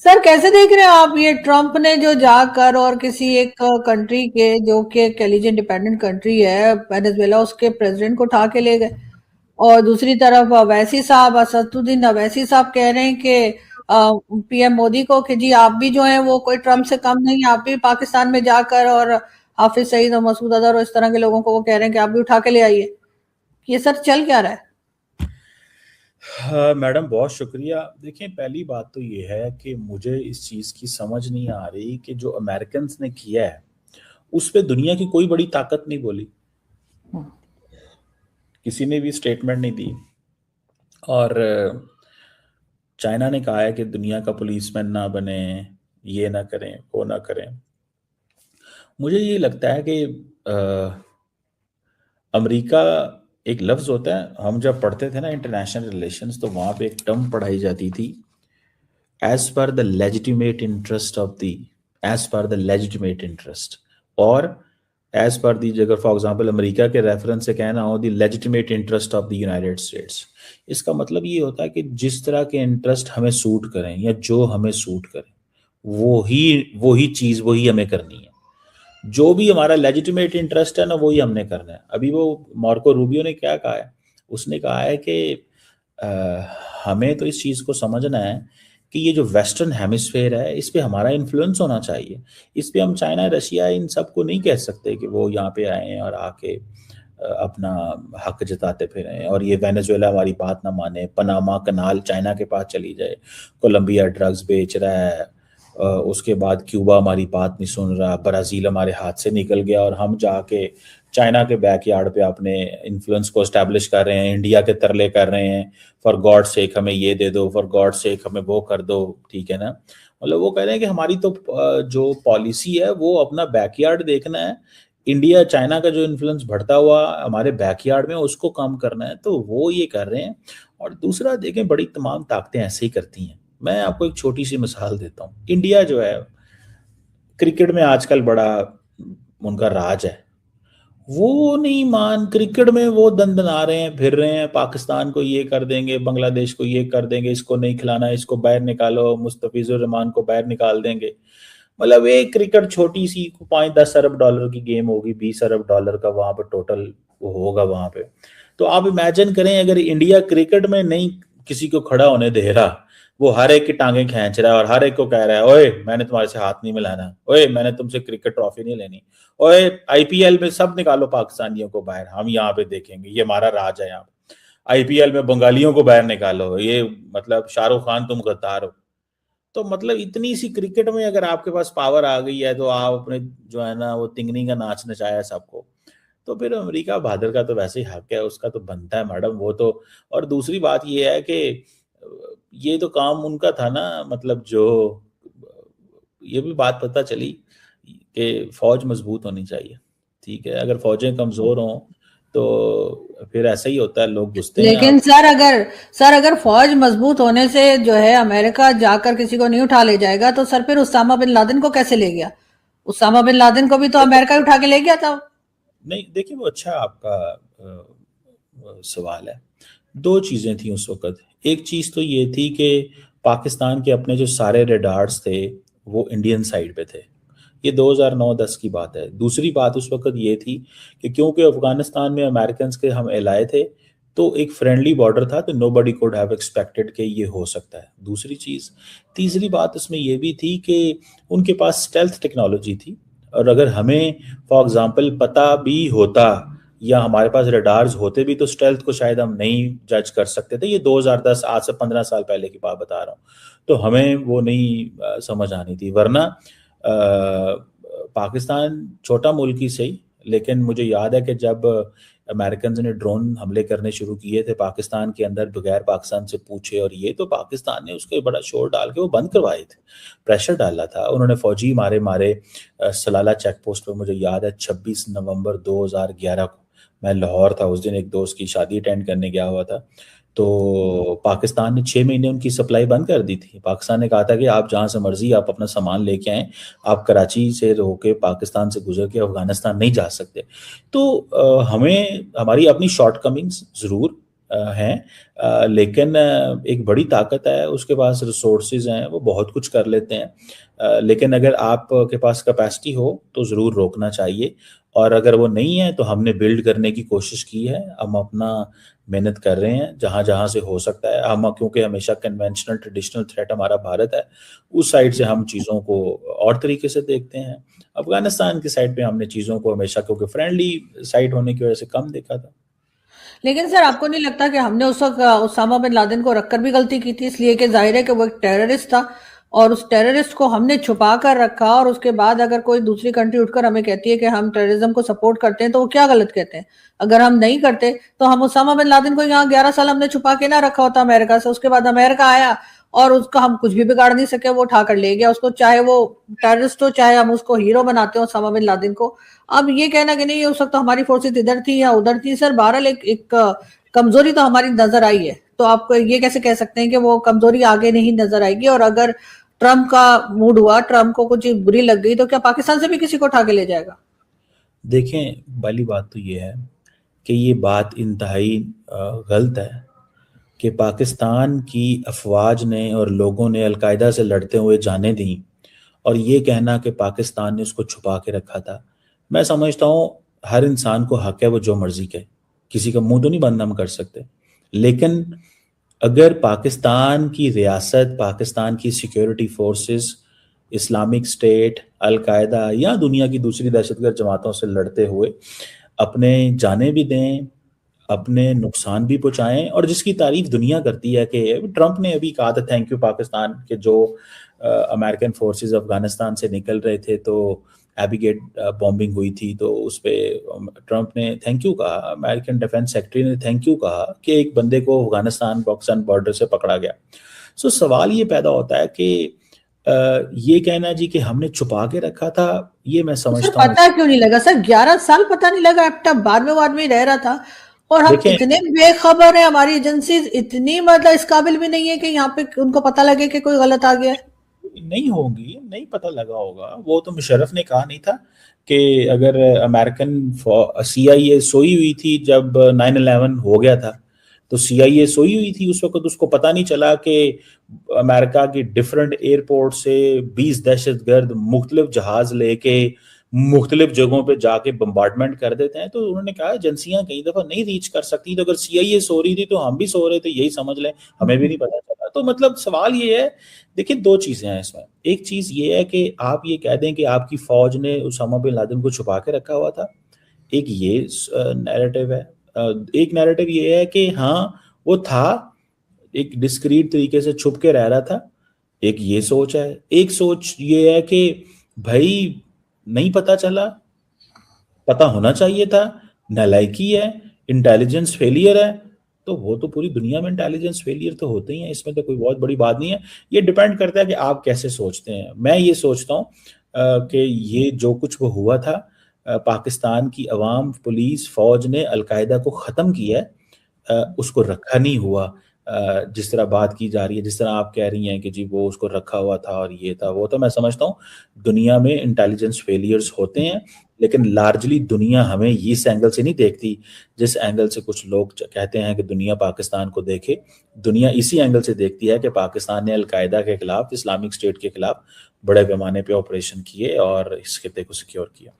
Sir कैसे देख रहे हैं आप ये ट्रम्प ने जो जाकर और किसी एक कंट्री के जो कि एक एलिजेंट इंडिपेंडेंट कंट्री है वेनेजुएला उसके प्रेसिडेंट को उठा के ले गए। और दूसरी तरफ अवैसी साहब असदुद्दीन अवैसी साहब कह रहे हैं कि पीएम मोदी को कि जी आप भी जो है वो कोई ट्रम्प से कम नहीं, आप भी पाकिस्तान में जाकर और हाफिज सईद और मसूद अजहर और इस तरह के लोगों को वो कह रहे हैं कि आप भी उठा के ले आइए। ये सर चल क्या रहा है? हाँ मैडम, बहुत शुक्रिया। देखिए, पहली बात तो ये है कि मुझे इस चीज़ की समझ नहीं आ रही कि जो अमेरिकन ने किया है उस पे दुनिया की कोई बड़ी ताकत नहीं बोली, किसी ने भी स्टेटमेंट नहीं दी। और चाइना ने कहा है कि दुनिया का पुलिसमैन ना बने, ये ना करें, वो ना करें। मुझे ये लगता है कि अमेरिका एक लफ्ज़ होता है, हम जब पढ़ते थे ना इंटरनेशनल रिलेशंस, तो वहाँ पे एक टर्म पढ़ाई जाती थी, as per the legitimate interest of the as per the legitimate interest, और एज पर दी, अगर फॉर एग्जांपल अमेरिका के रेफरेंस से कहना हो, the legitimate interest of the United States. इसका मतलब ये होता है कि जिस तरह के इंटरेस्ट हमें सूट करें या जो हमें सूट करें वो ही चीज़ वही हमें करनी है। जो भी हमारा लेजिटिमेट इंटरेस्ट है ना, वही हमने करना है। अभी वो मार्को रूबियो ने क्या कहा है, उसने कहा है कि अ, हमें तो इस चीज़ को समझना है कि ये जो वेस्टर्न हेमिस्फेयर है इस पे हमारा इन्फ्लुएंस होना चाहिए। इस पे हम चाइना, रशिया, इन सबको नहीं कह सकते कि वो यहाँ पे आए और आके अपना हक जताते फिरें और ये वेनेजुएला हमारी बात ना माने, पनामा कनाल चाइना के पास चली जाए, कोलंबिया ड्रग्स बेच रहा है, उसके बाद क्यूबा हमारी बात नहीं सुन रहा, ब्राज़ील हमारे हाथ से निकल गया और हम जाके चाइना के बैकयार्ड पे अपने इन्फ्लुएंस को एस्टैब्लिश कर रहे हैं, इंडिया के तरले कर रहे हैं, फॉर गॉड सेक हमें ये दे दो, फॉर गॉड सेक हमें वो कर दो। ठीक है ना? मतलब वो कह रहे हैं कि हमारी तो जो पॉलिसी है वो अपना बैकयार्ड देखना है, इंडिया चाइना का जो इन्फ्लुएंस बढ़ता हुआ हमारे बैकयार्ड में उसको कम करना है, तो वो ये कर रहे हैं। और दूसरा देखें, बड़ी तमाम ताकतें ऐसे ही करती हैं। मैं आपको एक छोटी सी मिसाल देता हूँ। इंडिया जो है क्रिकेट में आजकल बड़ा उनका राज है, वो नहीं मान, क्रिकेट में वो दंदना रहे हैं, फिर रहे हैं, पाकिस्तान को ये कर देंगे, बांग्लादेश को ये कर देंगे, इसको नहीं खिलाना, इसको बाहर निकालो, मुस्तफिजुर रहमान को बाहर निकाल देंगे। मतलब एक क्रिकेट छोटी सी 5-10 अरब डॉलर की गेम होगी, 20 अरब डॉलर का वहां पर टोटल होगा वहां पे। तो आप इमेजिन करें, अगर इंडिया क्रिकेट में नहीं किसी को खड़ा होने दे रहा, वो हर एक की टांगे खींच रहा है और हर एक को कह रहा है, ओए मैंने तुम्हारे से हाथ नहीं मिलाना, ओए मैंने तुमसे क्रिकेट ट्रॉफी नहीं लेनी, ओए आईपीएल में सब निकालो पाकिस्तानियों को बाहर, हम यहाँ पे देखेंगे, ये हमारा राज है यहाँ। आईपीएल में बंगालियों को बाहर निकालो, ये मतलब शाहरुख खान तुम गद्दार हो। तो मतलब इतनी सी क्रिकेट में अगर आपके पास पावर आ गई है, तो आप अपने जो है ना वो तिंगनी का नाच नचाया सबको। तो फिर अमेरिका बहादुर का तो वैसे ही हक है, उसका तो बनता है मैडम वो तो। और दूसरी बात ये है कि ये तो काम उनका था ना, मतलब जो ये भी बात पता चली कि फौज मजबूत होनी चाहिए। ठीक है, अगर फौजें कमजोर हों तो फिर ऐसा ही होता है, लोग घुसते हैं। लेकिन सर अगर फौज मजबूत होने से जो है अमेरिका जाकर किसी को नहीं उठा ले जाएगा तो सर फिर उसामा बिन लादेन को कैसे ले गया? उसामा बिन लादेन को भी तो अमेरिका ही उठा के ले गया था। नहीं, देखिए, वो अच्छा आपका सवाल है। दो चीज़ें थी उस वक्त। एक चीज़ तो ये थी कि पाकिस्तान के अपने जो सारे रेडार्स थे वो इंडियन साइड पे थे। ये 2009-10 की बात है। दूसरी बात उस वक्त ये थी कि क्योंकि अफगानिस्तान में अमेरिकन के हम एलाए थे, तो एक फ्रेंडली बॉर्डर था, तो नोबडी कुड हैव एक्सपेक्टेड कि ये हो सकता है। दूसरी चीज़, तीसरी बात उसमें ये भी थी कि उनके पास स्टेल्थ टेक्नोलॉजी थी, और अगर हमें फॉर एग्जांपल पता भी होता या हमारे पास रडार्स होते भी, तो स्टेल्थ को शायद हम नहीं जज कर सकते थे। ये 2010, आज से 15 साल पहले की बात बता रहा हूँ। तो हमें वो नहीं समझ आनी थी। वरना पाकिस्तान छोटा मुल्क ही सही, लेकिन मुझे याद है कि जब अमेरिकन ने ड्रोन हमले करने शुरू किए थे पाकिस्तान के अंदर बगैर पाकिस्तान से पूछे, और ये तो पाकिस्तान ने उसके बड़ा शोर डाल के वो बंद करवाए थे, प्रेशर डाला था उन्होंने, फौजी मारे मारे। सलाला चेक पोस्ट पर मुझे याद है 26 नवंबर 2011 को मैं लाहौर था, उस दिन एक दोस्त की शादी अटेंड करने गया हुआ था। तो पाकिस्तान ने 6 महीने उनकी सप्लाई बंद कर दी थी। पाकिस्तान ने कहा था कि आप जहाँ से मर्जी आप अपना सामान लेके आएँ, आप कराची से होके पाकिस्तान से गुजर के अफगानिस्तान नहीं जा सकते। तो हमें हमारी अपनी शॉर्टकमिंग्स ज़रूर हैं, लेकिन एक बड़ी ताकत है, उसके पास रिसोर्सेज हैं, वो बहुत कुछ कर लेते हैं, लेकिन अगर आपके पास कैपेसिटी हो तो ज़रूर रोकना चाहिए, और अगर वो नहीं है तो हमने बिल्ड करने की कोशिश की है, हम अपना मेहनत कर रहे हैं जहाँ जहाँ से हो सकता है। हम क्योंकि हमेशा कन्वेंशनल ट्रेडिशनल थ्रेट हमारा भारत है, उस साइड से हम चीज़ों को और तरीके से देखते हैं। अफगानिस्तान की साइड पे हमने चीज़ों को हमेशा क्योंकि फ्रेंडली साइड होने की वजह से कम देखा था। लेकिन सर आपको नहीं लगता कि हमने उस वक्त उसामा बिन लादेन को रखकर भी गलती की थी, इसलिए कि जाहिर है कि वो एक टेररिस्ट था और उस टेररिस्ट को हमने छुपा कर रखा, और उसके बाद अगर कोई दूसरी कंट्री उठकर हमें कहती है कि हम टेररिज्म को सपोर्ट करते हैं तो वो क्या गलत कहते हैं? अगर हम नहीं करते तो हम उसामा बिन लादेन को यहाँ 11 साल हमने छुपा के ना रखा होता अमेरिका से, उसके बाद अमेरिका आया और उसका हम कुछ भी बिगाड़ नहीं सके, वो उठा कर ले गया उसको, चाहे वो टेररिस्ट हो चाहे हम उसको हीरो बनाते हो उसामा बिन लादेन को। अब ये कहना कि नहीं उस वक्त तो हमारी फोर्सेस इधर थी या उधर थी, सर बहरहाल एक कमजोरी तो हमारी नजर आई है, तो आप ये कैसे कह सकते हैं कि वो कमजोरी आगे नहीं नजर आएगी? और अगर ट्रम्प का मूड हुआ, ट्रम्प को कुछ चीज बुरी लग गई, तो क्या पाकिस्तान से भी किसी को उठा के ले जाएगा? देखें, पहली बात तो ये है कि ये बात इंतहाई गलत है कि पाकिस्तान की अफवाज ने और लोगों ने अलकायदा से लड़ते हुए जाने दी, और ये कहना कि पाकिस्तान ने उसको छुपा के रखा था। मैं समझता हूँ हर इंसान को हक है वो जो मर्जी कहे, किसी का मुंह तो नहीं बंद हम कर सकते, लेकिन अगर पाकिस्तान की रियासत, पाकिस्तान की security forces Islamic state, al Qaeda या दुनिया की दूसरी दहशतगर्द जमातों से लड़ते हुए अपने जाने भी दें, अपने नुकसान भी पहुंचाएं, और जिसकी तारीफ दुनिया करती है कि ट्रंप ने अभी कहा था थैंक यू पाकिस्तान के, जो अमेरिकन फोर्सेस अफगानिस्तान से निकल रहे थे तो एबिगेट बॉम्बिंग हुई थी, तो उस पर ट्रंप ने थैंक यू कहा, अमेरिकन डिफेंस सेक्रेटरी ने थैंक यू कहा कि एक बंदे को अफगानिस्तान पाकिस्तान बॉर्डर से पकड़ा गया। सो सवाल ये पैदा होता है कि ये कहना जी कि हमने छुपा के रखा था, ये मैं तो सर समझता हूँ। पता क्यों नहीं लगा सर? 11 साल पता नहीं लगा, अब तक बाद में वो आदमी रह रहा था, और हम देखें, इतने बेखबर है, हमारी एजेंसी इतनी मतलब इस काबिल भी नहीं है कि यहाँ पे उनको पता लगे कि कोई गलत आ गया है। नहीं होंगी, नहीं पता लगा होगा, वो तो मुशर्रफ ने कहा नहीं था कि अगर अमेरिकन CIA सोई हुई थी जब 9/11 हो गया था, तो CIA सोई हुई थी उस वक्त, उसको पता नहीं चला कि अमेरिका की डिफरेंट एयरपोर्ट से 20 दहशतगर्द मुख्तलिफ जहाज लेके मुख्तलिफ जगहों पे जाके बम्बार्डमेंट कर देते हैं। तो उन्होंने कहा एजेंसियां कई दफा नहीं रीच कर सकती, तो अगर CIA सो रही थी तो हम भी सो रहे थे, यही समझ लें, हमें भी नहीं पता चला। तो मतलब सवाल ये है, देखिए दो चीजें हैं इसमें। एक चीज ये है कि आप ये कह दें कि आपकी फौज ने उसामा बिन लादेन को छुपा के रखा हुआ था, एक ये नैरेटिव है। एक नैरेटिव ये है कि हाँ वो था, एक डिस्क्रीट तरीके से छुप के रह रहा था, एक ये सोच है। एक सोच ये है कि भाई नहीं पता चला, पता होना चाहिए था, नालायकी है, इंटेलिजेंस फेलियर है, तो वो तो पूरी दुनिया में इंटेलिजेंस फेलियर तो होते ही हैं, इसमें तो कोई बहुत बड़ी बात नहीं है। ये डिपेंड करता है कि आप कैसे सोचते हैं। मैं ये सोचता हूँ कि ये जो कुछ वो हुआ था, पाकिस्तान की अवाम, पुलिस, फौज ने अलकायदा को ख़त्म किया है, उसको रखा नहीं हुआ। जिस तरह बात की जा रही है, जिस तरह आप कह रही हैं कि जी वो उसको रखा हुआ था और ये था वो था, मैं समझता हूँ दुनिया में इंटेलिजेंस फेलियर्स होते हैं, लेकिन लार्जली दुनिया हमें इस एंगल से नहीं देखती जिस एंगल से कुछ लोग कहते हैं कि दुनिया पाकिस्तान को देखे। दुनिया इसी एंगल से देखती है कि पाकिस्तान ने अलकायदा के खिलाफ, इस्लामिक स्टेट के खिलाफ बड़े पैमाने पे ऑपरेशन किए और इस खिते को सिक्योर किया।